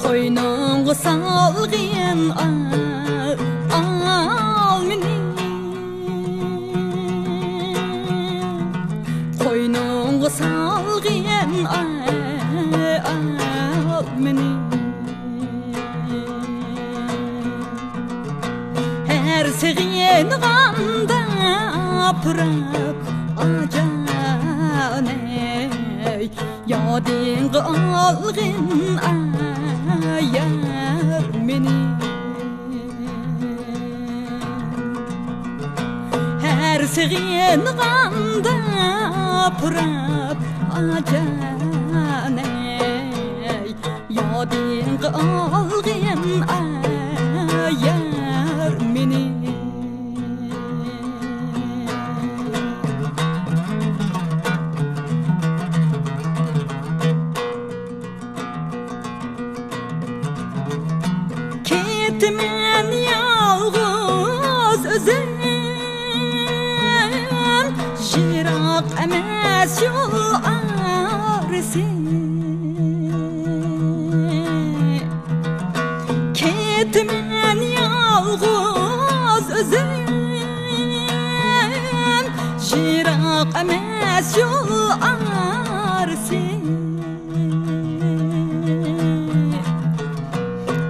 Koynungu salgın al meni, koynungu salgın al meni. Her seğin ganda pırap acaney, yadin algın ayar meni. Her seğin ganda pırap acaney, yadin algın ayar meni. Ketmen yalğız özüm, jirak emas yol arısı. Ketmen yalğız özüm, jirak emas yol arısı.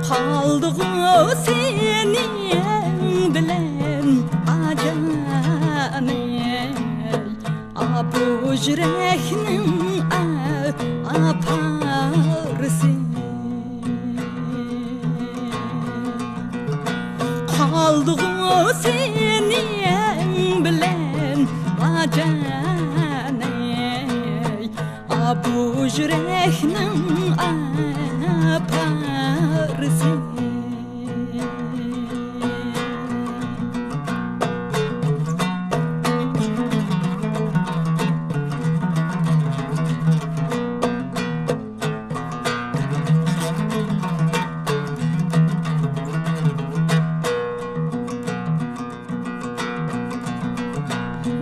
Kaldığı senin bilen acaney, bu yüreğinin aparısı. Kaldığı senin bilen acaney, bu yüreğinin aparısı.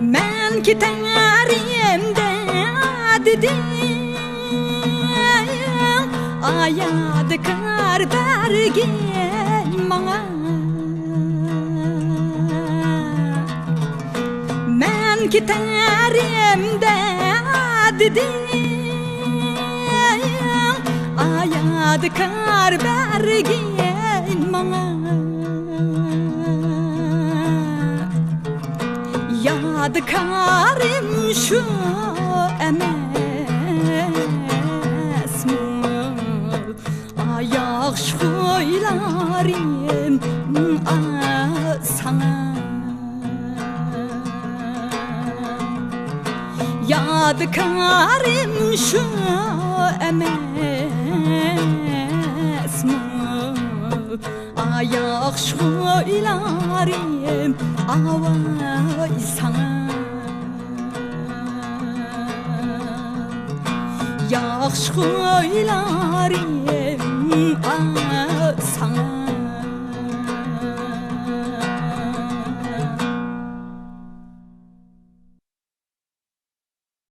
Men giderim de dedim, ayadı kar bergen bana. Men giderim de dedim, ayadı kar bergen bana. Yadikarım şu emes mi? Ayak şuylarım sana. Yadikarım şu emes mi? Ayak şuylarım avay sana. Yaxşı huylarım